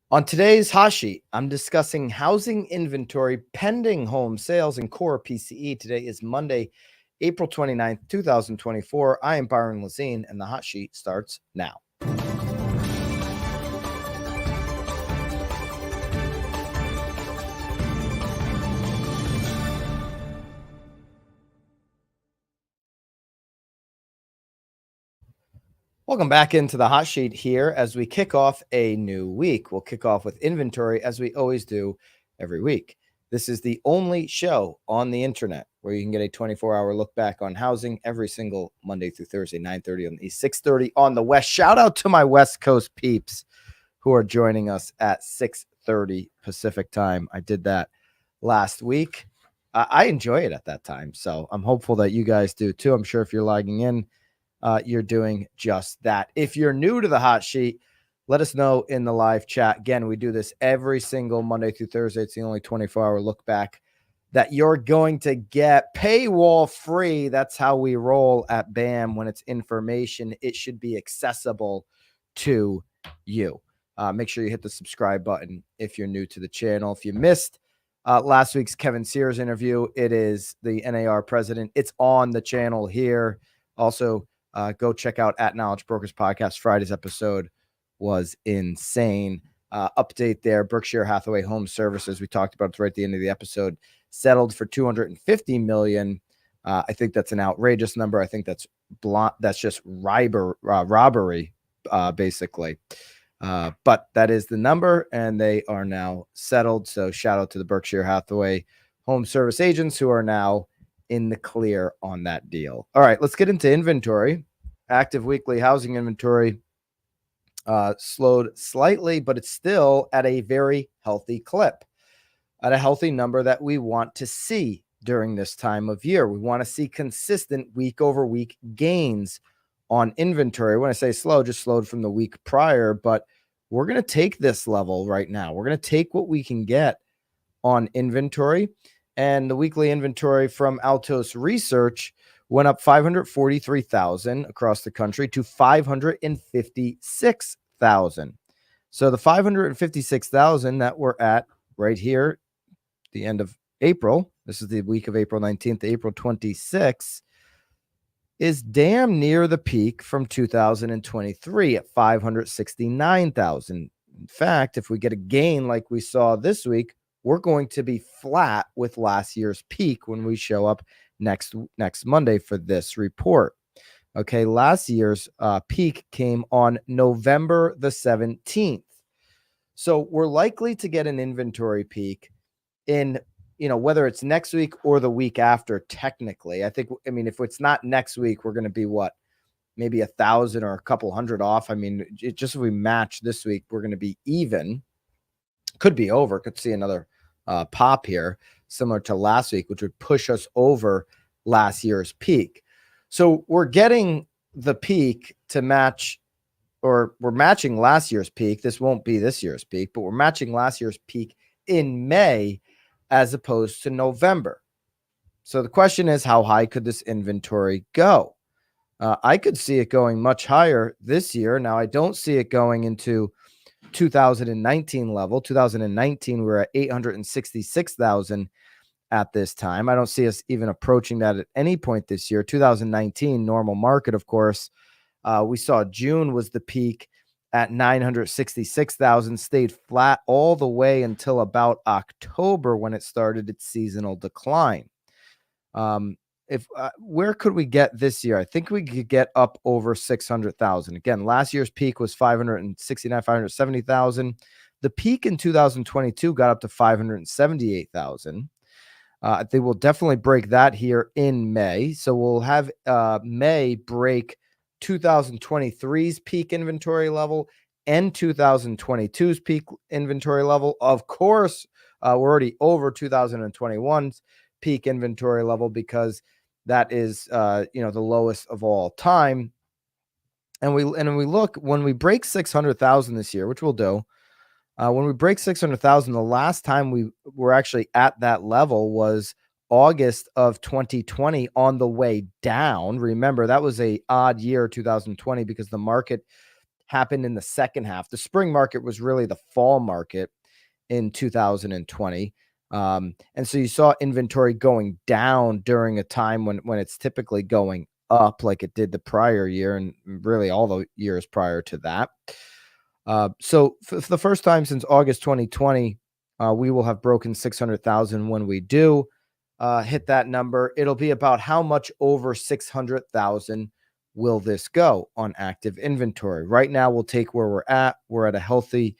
On today's hot sheet, I'm discussing housing inventory, pending home sales, and core PCE. Today is Monday, April 29th, 2024. I am Byron Lazine, and the hot sheet starts now. Welcome back into the hot sheet here as we kick off a new week. We'll kick off with inventory as we always do every week. This is the only show on the internet where you can get a 24-hour look back on housing every single Monday through Thursday, 9:30 on the East, 6:30 on the West. Shout out to my West Coast peeps who are joining us at 6:30 Pacific time. I did that last week. I enjoy it at that time, so I'm hopeful that you guys do too. I'm sure if you're logging in, you're doing just that. If you're new to the hot sheet, let us know in the live chat. Again, we do this every single Monday through Thursday. It's the only 24-hour look back that you're going to get paywall free. That's how we roll at BAM. When it's information, it should be accessible to you. Make sure you hit the subscribe button if you're new to the channel. If you missed last week's Kevin Sears interview, it is the NAR president. It's on the channel here. Also, go check out at Knowledge Brokers Podcast. Friday's episode was insane. Update there. Berkshire Hathaway Home Services. We talked about it right at the end of the episode. Settled for $250 million. I think that's an outrageous number. I think that's just robbery, basically. But that is the number, and they are now settled. So shout out to the Berkshire Hathaway Home Service agents who are now in the clear on that deal. All right, let's get into inventory. Active weekly housing inventory slowed slightly, but it's still at a very healthy clip, at a healthy number that we want to see during this time of year. We want to see consistent week over week gains on inventory. When I say slow, just slowed from the week prior, but we're going to take this level right now. We're going to take what we can get on inventory. And the weekly inventory from Altos Research went up 543,000 across the country to 556,000. So the 556,000 that we're at right here, the end of April, this is the week of April 19th to April 26th, is damn near the peak from 2023 at 569,000. In fact, if we get a gain like we saw this week, we're going to be flat with last year's peak when we show up next Monday for this report. Okay, last year's peak came on November the 17th. So we're likely to get an inventory peak in, whether it's next week or the week after, technically. I mean, if it's not next week, we're going to be maybe 1,000 or a couple hundred off. I mean, just if we match this week, we're going to be even. Could be over. Could see another pop here, similar to last week, which would push us over last year's peak. So we're getting the peak to match, or we're matching last year's peak. This won't be this year's peak, but we're matching last year's peak in May as opposed to November. So the question is, how high could this inventory go? I could see it going much higher this year. Now, I don't see it going into 2019 level. 2019, we're at 866,000 at this time. I don't see us even approaching that at any point this year. 2019, normal market, of course. We saw June was the peak at 966,000, stayed flat all the way until about October when it started its seasonal decline. Where could we get this year? I think we could get up over 600,000. Again, last year's peak was 570,000. The peak in 2022 got up to 578,000. They will definitely break that here in May. So we'll have May break 2023's peak inventory level and 2022's peak inventory level. Of course, we're already over 2021's peak inventory level because that is, the lowest of all time. And when we break 600,000 this year, which we'll do, when we break 600,000, the last time we were actually at that level was August of 2020 on the way down. Remember, that was a odd year, 2020, because the market happened in the second half. The spring market was really the fall market in 2020. And so you saw inventory going down during a time when it's typically going up like it did the prior year and really all the years prior to that. So for the first time since August 2020, we will have broken 600,000. When we do hit that number, it'll be about how much over 600,000 will this go on active inventory. Right now, we'll take where we're at. We're at a healthy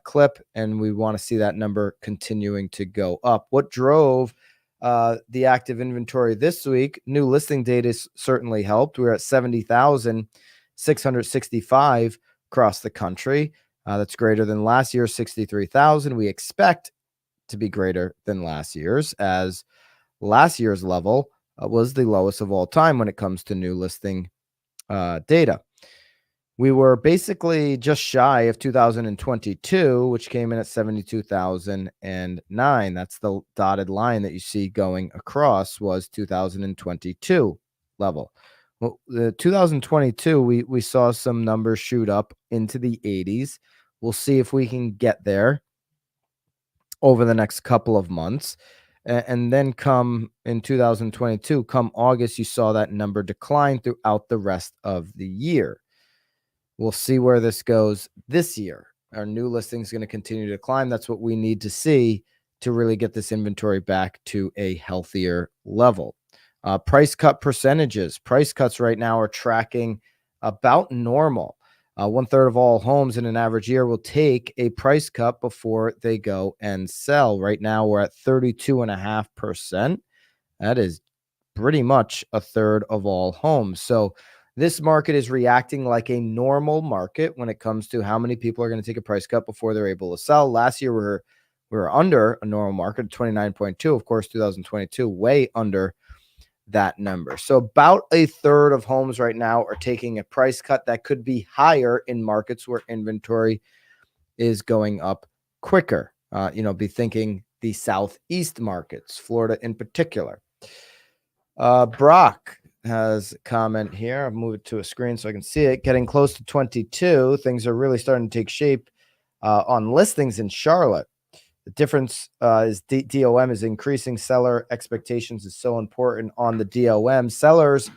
clip, and we want to see that number continuing to go up. What drove the active inventory this week? New listing data certainly helped. We're at 70,665 across the country. That's greater than last year's 63,000. We expect to be greater than last year's, as last year's level was the lowest of all time when it comes to new listing data. We were basically just shy of 2022, which came in at 72,009. That's the dotted line that you see going across, was 2022 level. Well, the 2022, we saw some numbers shoot up into the 80s. We'll see if we can get there over the next couple of months. And then come in 2022, come August, you saw that number decline throughout the rest of the year. We'll see where this goes this year. Our new listing is going to continue to climb. That's what we need to see to really get this inventory back to a healthier level. Price cut percentages. Price cuts right now are tracking about normal. 1/3 of all homes in an average year will take a price cut before they go and sell. Right now, we're at 32.5%. That is pretty much 1/3 of all homes. So this market is reacting like a normal market when it comes to how many people are going to take a price cut before they're able to sell. Last year, we were under a normal market, 29.2. Of course, 2022, way under that number. So about 1/3 of homes right now are taking a price cut. That could be higher in markets where inventory is going up quicker. Be thinking the Southeast markets, Florida in particular. Brock has a comment here. I'll move it to a screen so I can see it. Getting close to 22. Things are really starting to take shape on listings in Charlotte. The difference is DOM is increasing. Seller expectations is so important on the DOM. Sellers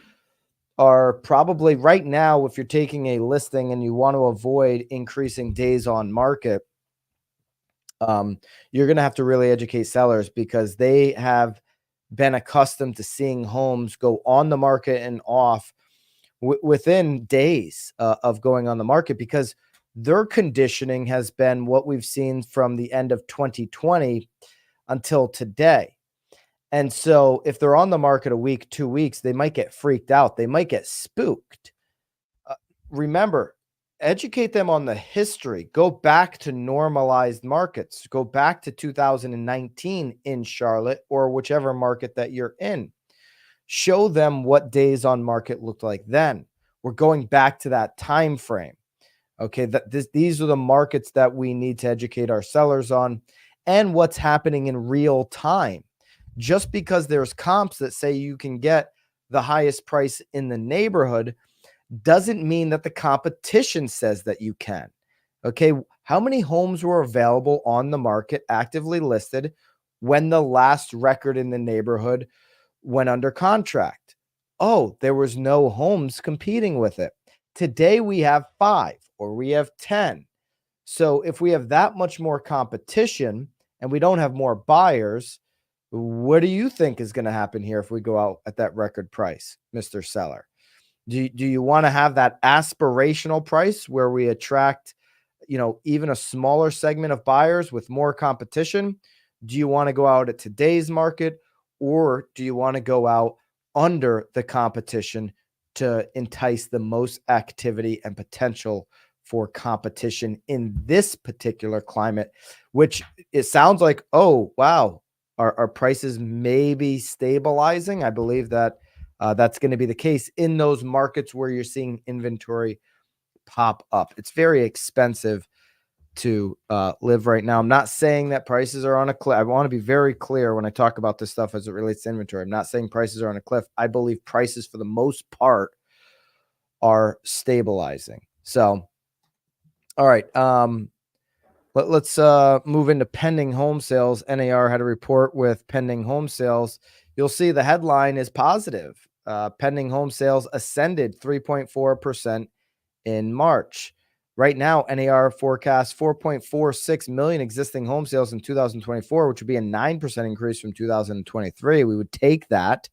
are probably right now, if you're taking a listing and you want to avoid increasing days on market, you're going to have to really educate sellers, because they have been accustomed to seeing homes go on the market and off within days of going on the market, because their conditioning has been what we've seen from the end of 2020 until today. And so if they're on the market a week, 2 weeks, they might get freaked out. They might get spooked. Remember, educate them on the history. Go back to normalized markets. Go back to 2019 in Charlotte or whichever market that you're in. Show them what days on market looked like then. We're going back to that time frame. Okay, these are the markets that we need to educate our sellers on, and what's happening in real time. Just because there's comps that say you can get the highest price in the neighborhood doesn't mean that the competition says that you can. Okay, how many homes were available on the market, actively listed, when the last record in the neighborhood went under contract? Oh, there was no homes competing with it. Today we have 5 or we have 10. So if we have that much more competition and we don't have more buyers, what do you think is going to happen here if we go out at that record price, Mr. Seller? Do you want to have that aspirational price where we attract, even a smaller segment of buyers with more competition? Do you want to go out at today's market, or do you want to go out under the competition to entice the most activity and potential for competition in this particular climate, which it sounds like, oh, wow, our prices may be stabilizing? I believe that that's going to be the case in those markets where you're seeing inventory pop up. It's very expensive to live right now. I'm not saying that prices are on a cliff. I want to be very clear when I talk about this stuff as it relates to inventory. I'm not saying prices are on a cliff. I believe prices, for the most part, are stabilizing. So All right. Let's move into pending home sales. NAR had a report with pending home sales. You'll see the headline is positive. Pending home sales ascended 3.4% in March. Right now, NAR forecasts 4.46 million existing home sales in 2024, which would be a 9% increase from 2023. We would take that.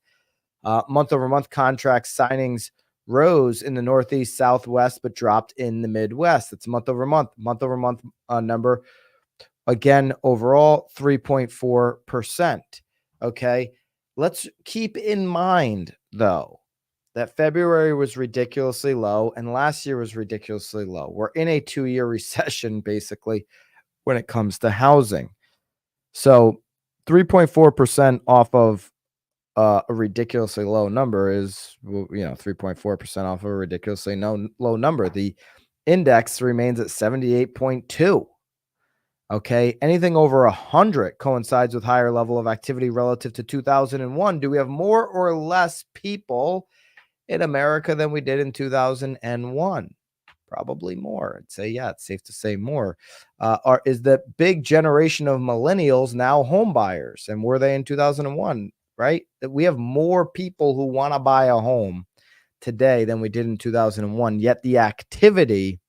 Month over month contract signings rose in the Northeast, Southwest, but dropped in the Midwest. It's month over month number. Again, overall, 3.4%. Okay. Let's keep in mind, though, that February was ridiculously low and last year was ridiculously low. We're in a 2-year recession, basically, when it comes to housing. So 3.4% off of a ridiculously low number is, 3.4% off of a ridiculously low number. The index remains at 78.2. Okay. Anything over 100 coincides with higher level of activity relative to 2001. Do we have more or less people in America than we did in 2001? Probably more. I'd say, yeah, it's safe to say more. Is the big generation of millennials now home buyers? And were they in 2001, right? That we have more people who want to buy a home today than we did in 2001, yet the activity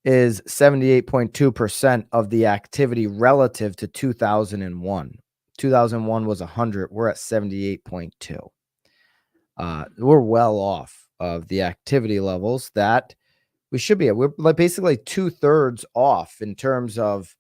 is 78.2% of the activity relative to 2001. 2001 was 100. We're at 78.2. We're well off of the activity levels that we should be at. We're like basically 2/3 off in terms of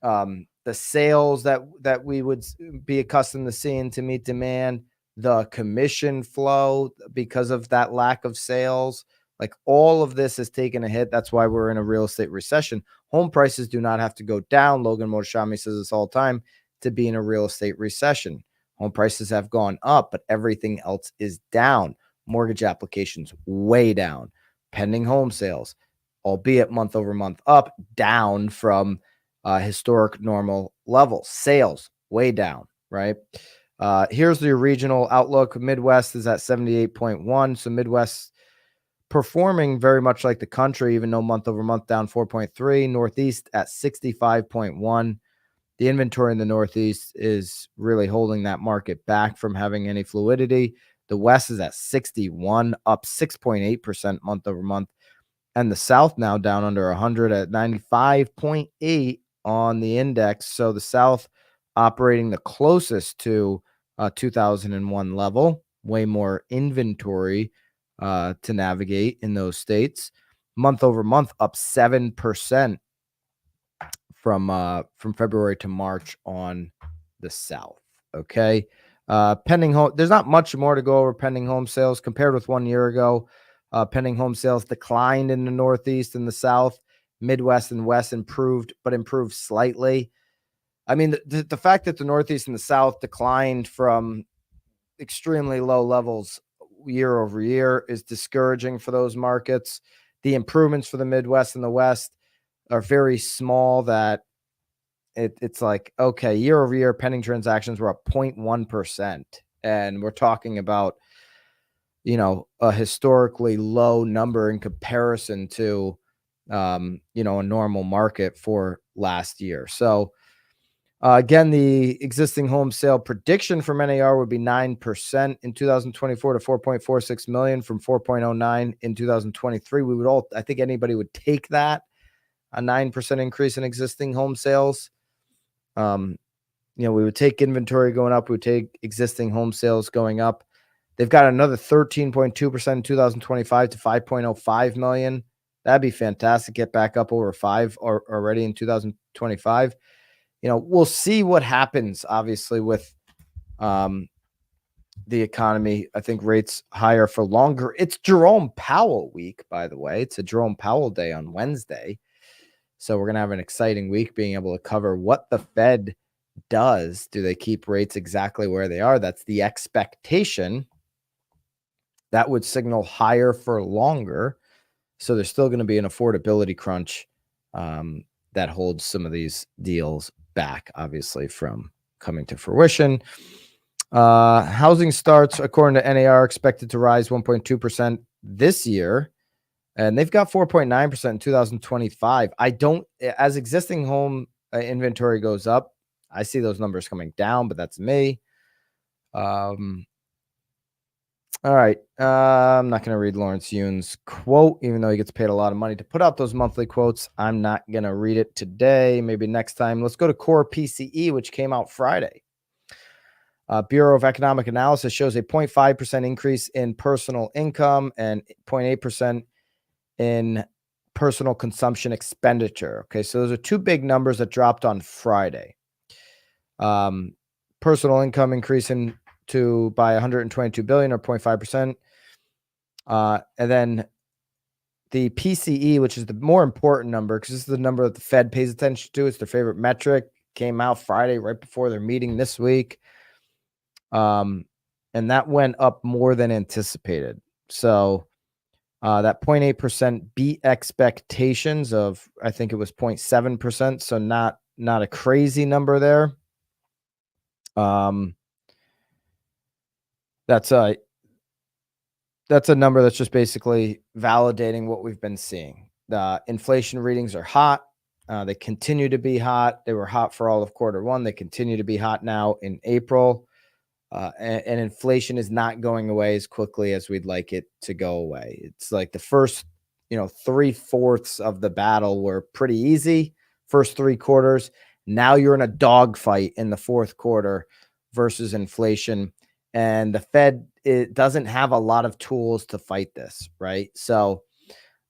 the sales that we would be accustomed to seeing to meet demand, the commission flow because of that lack of sales. Like all of this has taken a hit. That's why we're in a real estate recession. Home prices do not have to go down. Logan Moshami says this all the time to be in a real estate recession. Home prices have gone up, but everything else is down. Mortgage applications way down. Pending home sales, albeit month over month up, down from historic normal levels. Sales way down, right? Here's the regional outlook. Midwest is at 78.1. So Midwest performing very much like the country, even though month over month down 4.3. Northeast at 65.1. The inventory in the Northeast is really holding that market back from having any fluidity. The West is at 61, up 6.8% month over month. And the South now down under 100 at 95.8 on the index. So the South operating the closest to 2001 level, way more inventory to navigate in those states. Month over month up 7% from February to March on the South. Okay. Pending home, there's not much more to go over pending home sales compared with 1 year ago. Pending home sales declined in the Northeast and the South. Midwest and West improved, but improved slightly. I mean, the fact that the Northeast and the South declined from extremely low levels year over year is discouraging for those markets. The improvements for the Midwest and the West are very small, that it's like, okay, year over year pending transactions were up 0.1%. And we're talking about, a historically low number in comparison to, a normal market for last year. So again, the existing home sale prediction from NAR would be 9% in 2024 to 4.46 million from 4.09 in 2023. I think anybody would take that, a 9% increase in existing home sales. We would take inventory going up. We would take existing home sales going up. They've got another 13.2% in 2025 to 5.05 million. That'd be fantastic. Get back up over 5 already in 2025. We'll see what happens, obviously, with the economy. I think rates higher for longer. It's Jerome Powell week, by the way. It's a Jerome Powell day on Wednesday. So we're going to have an exciting week being able to cover what the Fed does. Do they keep rates exactly where they are? That's the expectation. That would signal higher for longer. So there's still going to be an affordability crunch that holds some of these deals back, obviously, from coming to fruition. Housing starts, according to NAR, expected to rise 1.2% this year. and they've got 4.9% in 2025. I don't, as existing home inventory goes up, I see those numbers coming down, but that's me. All right. I'm not going to read Lawrence Yune's quote, even though he gets paid a lot of money to put out those monthly quotes. I'm not going to read it today. Maybe next time. Let's go to Core PCE, which came out Friday. Bureau of Economic Analysis shows a 0.5% increase in personal income and 0.8% in personal consumption expenditure. Okay, so those are two big numbers that dropped on Friday. Personal income increasing by 122 billion or 0.5%. And then the PCE, which is the more important number, because this is the number that the Fed pays attention to. It's their favorite metric. Came out Friday right before their meeting this week. And that went up more than anticipated. So that 0.8% beat expectations of, I think it was 0.7%. So not a crazy number there. That's a number that's just basically validating what we've been seeing. The inflation readings are hot. They continue to be hot. They were hot for all of quarter 1. They continue to be hot now in April. And inflation is not going away as quickly as we'd like it to go away. It's like the first, 3/4 of the battle were pretty easy. First 3 quarters. Now you're in a dogfight in the fourth quarter versus inflation. And the Fed, it doesn't have a lot of tools to fight this, right? So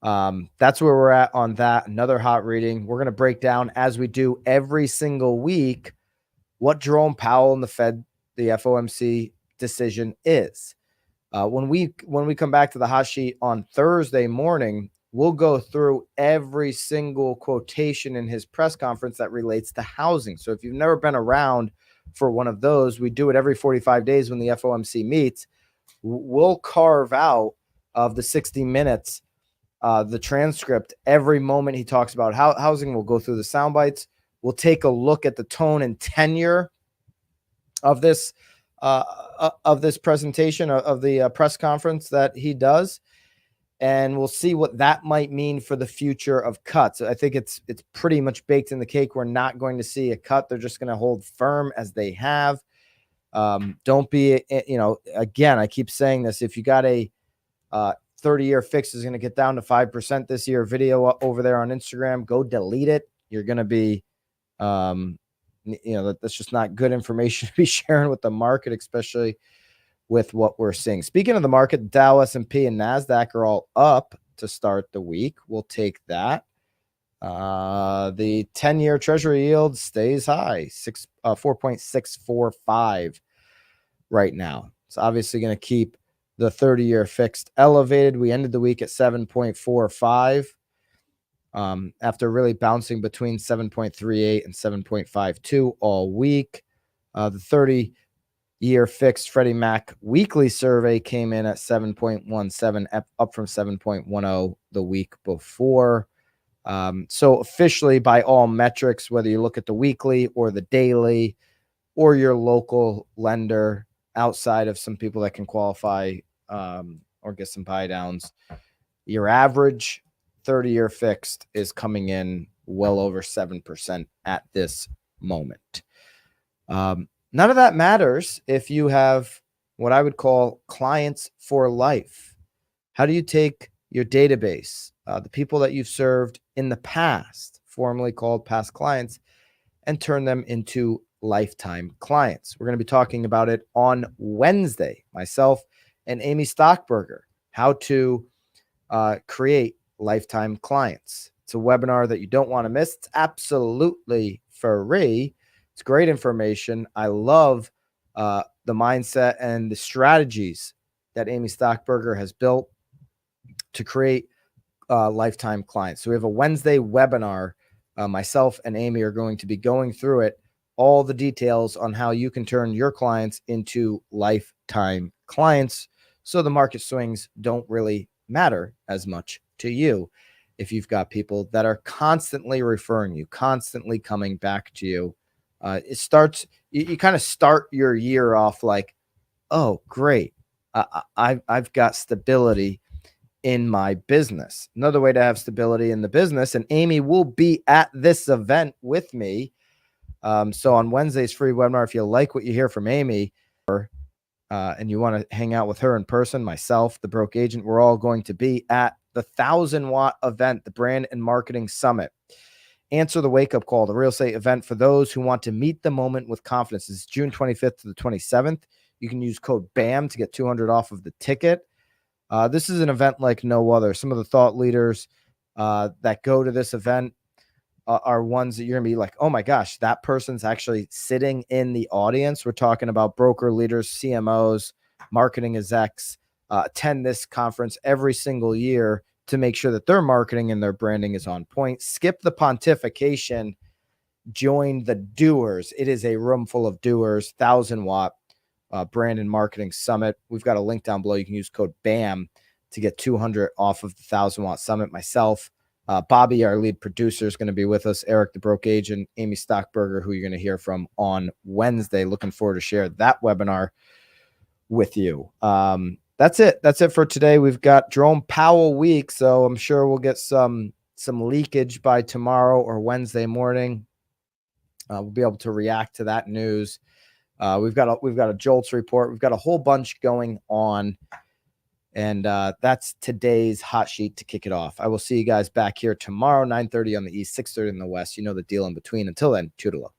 that's where we're at on that. Another hot reading. We're going to break down, as we do every single week, what Jerome Powell and the Fed, the FOMC decision is. When we come back to the hot sheet on Thursday morning, we'll go through every single quotation in his press conference that relates to housing. So if you've never been around for one of those, we do it every 45 days when the FOMC meets. We'll carve out of the 60 minutes, the transcript, every moment he talks about housing. We'll go through the sound bites. We'll take a look at the tone and tenure of this presentation, of the press conference that he does, and we'll see what that might mean for the future of cuts. I think it's pretty much baked in the cake. We're not going to see a cut. They're just going to hold firm as they have. Don't be, again, I keep saying this. If you got a 30-year fix is going to get down to 5% this year video over there on Instagram, go delete it. You're going to be, that's just not good information to be sharing with the market, especially with what we're seeing. Speaking of the market, Dow, S&P, and NASDAQ are all up to start the week. We'll take that. The 10-year Treasury yield stays high, 4.645 right now. It's obviously going to keep the 30-year fixed elevated. We ended the week at 7.45 after really bouncing between 7.38 and 7.52 all week. The 30-year fixed Freddie Mac weekly survey came in at 7.17, up from 7.10 the week before. So officially, by all metrics, whether you look at the weekly or the daily or your local lender, outside of some people that can qualify or get some buy downs, your average 30-year fixed is coming in well over 7% at this moment. None of that matters if you have what I would call clients for life. How do you take your database, the people that you've served in the past, formerly called past clients, and turn them into lifetime clients? We're going to be talking about it on Wednesday, myself and Amy Stockberger, how to create lifetime clients. It's a webinar that you don't want to miss. It's absolutely free. It's great information. I love the mindset and the strategies that Amy Stockberger has built to create lifetime clients. So we have a Wednesday webinar. Myself and Amy are going to be going through it, all the details on how you can turn your clients into lifetime clients, so the market swings don't really matter as much to you if you've got people that are constantly referring you, constantly coming back to you. It starts, you kind of start your year off like, oh, great. I've got stability in my business. Another way to have stability in the business. And Amy will be at this event with me. So on Wednesday's free webinar, if you like what you hear from Amy, and you want to hang out with her in person, myself, the broke agent, we're all going to be at the 1,000-watt event, the Brand and Marketing Summit. Answer the wake-up call, the real estate event for those who want to meet the moment with confidence. It's June 25th to the 27th. You can use code BAM to get $200 off of the ticket. This is an event like no other. Some of the thought leaders that go to this event are ones that you're gonna be like, oh my gosh, that person's actually sitting in the audience. We're talking about broker leaders, CMOs, marketing execs, attend this conference every single year to make sure that their marketing and their branding is on point. Skip the pontification, join the doers. It is a room full of doers, 1,000-watt brand and marketing summit. We've got a link down below. You can use code BAM to get 200 off of the 1,000-watt summit. Myself, Bobby, our lead producer, is going to be with us. Eric, the broke agent, Amy Stockberger, who you're going to hear from on Wednesday. Looking forward to share that webinar with you. That's it. That's it for today. We've got Jerome Powell week, so I'm sure we'll get some leakage by tomorrow or Wednesday morning. We'll be able to react to that news. We've got a JOLTS report. We've got a whole bunch going on. And that's today's hot sheet to kick it off. I will see you guys back here tomorrow, 9:30 on the East, 6:30 in the West. You know the deal in between. Until then, toodaloo.